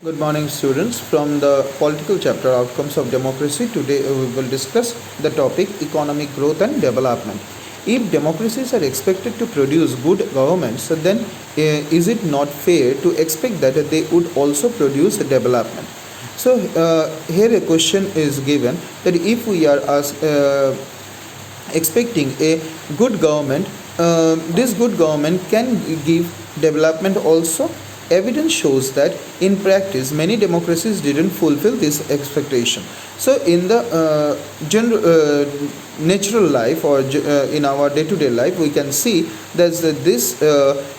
Good morning, students. From the political chapter Outcomes of Democracy, today we will discuss the topic Economic Growth and Development. If democracies are expected to produce good governments, then is it not fair to expect that they would also produce development? So, here a question is given that if we are expecting a good government, this good government can give development also. Evidence shows that in practice many democracies didn't fulfill this expectation. So in the natural life or in our day-to-day life, we can see that this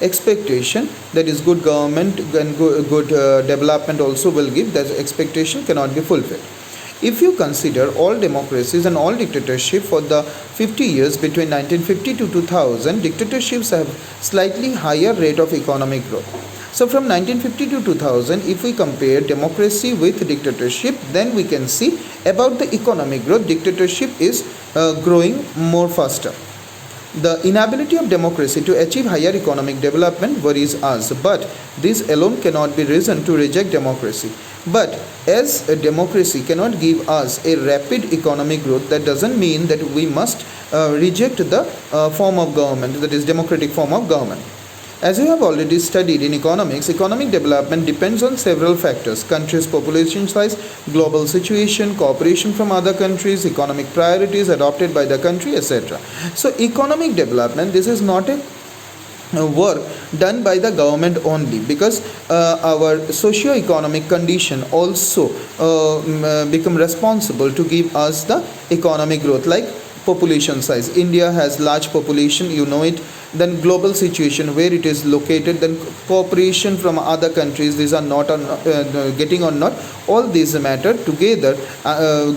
expectation, that is good government and good development also will give, that expectation cannot be fulfilled. If you consider all democracies and all dictatorship for the 50 years between 1950 to 2000, dictatorships have slightly higher rate of economic growth. So from 1950 to 2000, if we compare democracy with dictatorship, then we can see about the economic growth, dictatorship is growing more faster. The inability of democracy to achieve higher economic development worries us, but this alone cannot be reason to reject democracy. But as a democracy cannot give us a rapid economic growth, that doesn't mean that we must reject the form of government, that is democratic form of government. As you have already studied in economics, economic development depends on several factors: country's population size, global situation, cooperation from other countries, economic priorities adopted by the country, etc. So economic development, this is not a work done by the government only, because our socio-economic condition also become responsible to give us the economic growth, like population size. India has large population, you know it. Then global situation, where it is located, then cooperation from other countries, these are not getting or not, all these matter together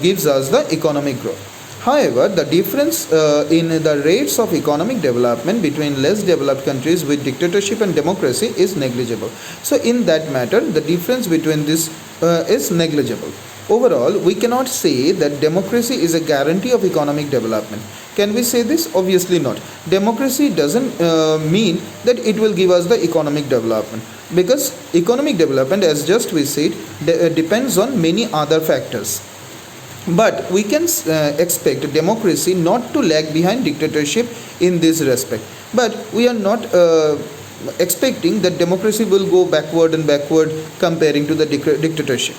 gives us the economic growth. However, the difference in the rates of economic development between less developed countries with dictatorship and democracy is negligible. So in that matter, the difference between this is negligible. Overall, we cannot say that democracy is a guarantee of economic development. Can we say this? Obviously not. Democracy doesn't mean that it will give us the economic development, because economic development, as just we said, depends on many other factors. But we can expect democracy not to lag behind dictatorship in this respect. But we are not expecting that democracy will go backward and backward comparing to the dictatorship.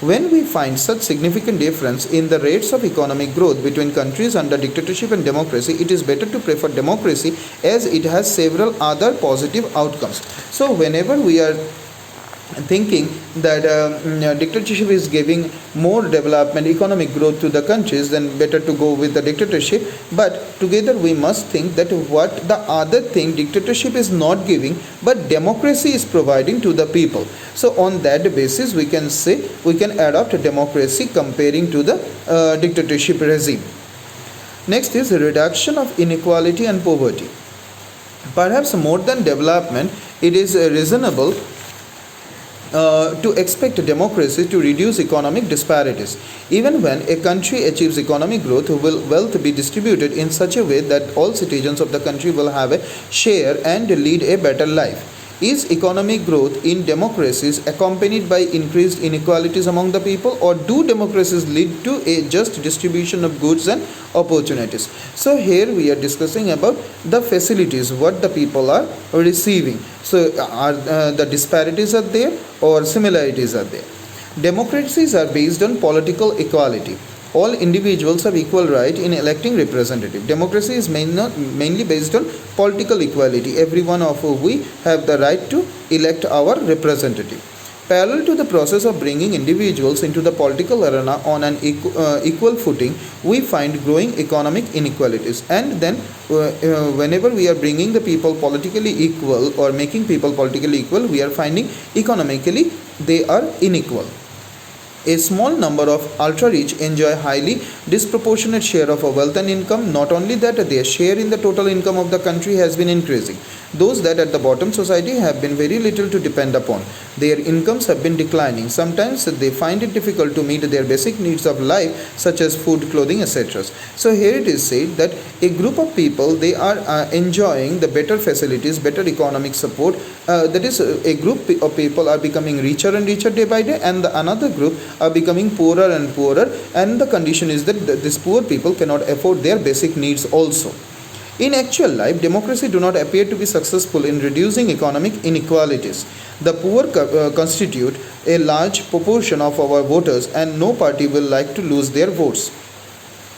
When we find such significant difference in the rates of economic growth between countries under dictatorship and democracy, it is better to prefer democracy, as it has several other positive outcomes. So whenever we are thinking that dictatorship is giving more development, economic growth to the countries, then better to go with the dictatorship. But together we must think that what the other thing dictatorship is not giving, but democracy is providing to the people. So on that basis, we can say we can adopt democracy comparing to the dictatorship regime. Next is reduction of inequality and poverty. Perhaps more than development, it is reasonable to expect democracy to reduce economic disparities. Even when a country achieves economic growth, will wealth be distributed in such a way that all citizens of the country will have a share and lead a better life. Is economic growth in democracies accompanied by increased inequalities among the people, or do democracies lead to a just distribution of goods and opportunities? So here we are discussing about the facilities, what the people are receiving. So are the disparities are there or similarities are there? Democracies are based on political equality. All individuals have equal right in electing representative. Democracy is mainly based on political equality. Every one of we have the right to elect our representative. Parallel to the process of bringing individuals into the political arena on an equal footing, we find growing economic inequalities. And then whenever we are bringing the people politically equal or making people politically equal, we are finding economically they are unequal. A small number of ultra-rich enjoy highly disproportionate share of wealth and income. Not only that, their share in the total income of the country has been increasing. Those that at the bottom society have been very little to depend upon. Their incomes have been declining. Sometimes they find it difficult to meet their basic needs of life, such as food, clothing, etc. So here it is said that a group of people, they are enjoying the better facilities, better economic support. That is, a group of people are becoming richer and richer day by day, and the another group are becoming poorer and poorer, and the condition is that these poor people cannot afford their basic needs also. In actual life, democracy do not appear to be successful in reducing economic inequalities. The poor constitute a large proportion of our voters, and no party will like to lose their votes.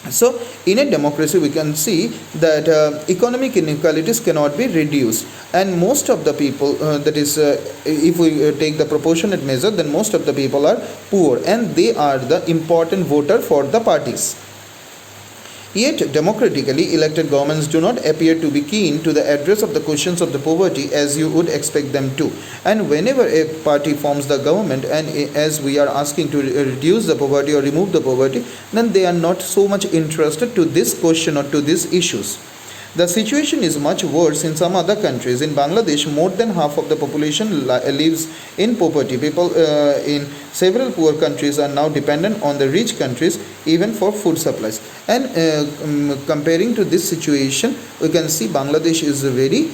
So, in a democracy, we can see that economic inequalities cannot be reduced, and most of the people, that is, if we take the proportionate measure, then most of the people are poor, and they are the important voter for the parties. Yet, democratically elected governments do not appear to be keen to the address of the questions of the poverty as you would expect them to. And whenever a party forms the government, and as we are asking to reduce the poverty or remove the poverty, then they are not so much interested to this question or to these issues. The situation is much worse in some other countries. In Bangladesh, more than half of the population lives in poverty. People in several poor countries are now dependent on the rich countries even for food supplies. And comparing to this situation, we can see Bangladesh is very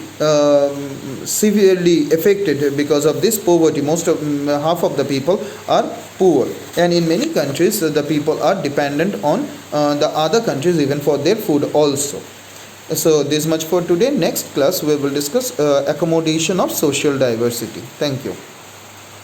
severely affected because of this poverty. Most of half of the people are poor, and in many countries the people are dependent on the other countries even for their food also. So this much for today. Next class we will discuss accommodation of social diversity. Thank you.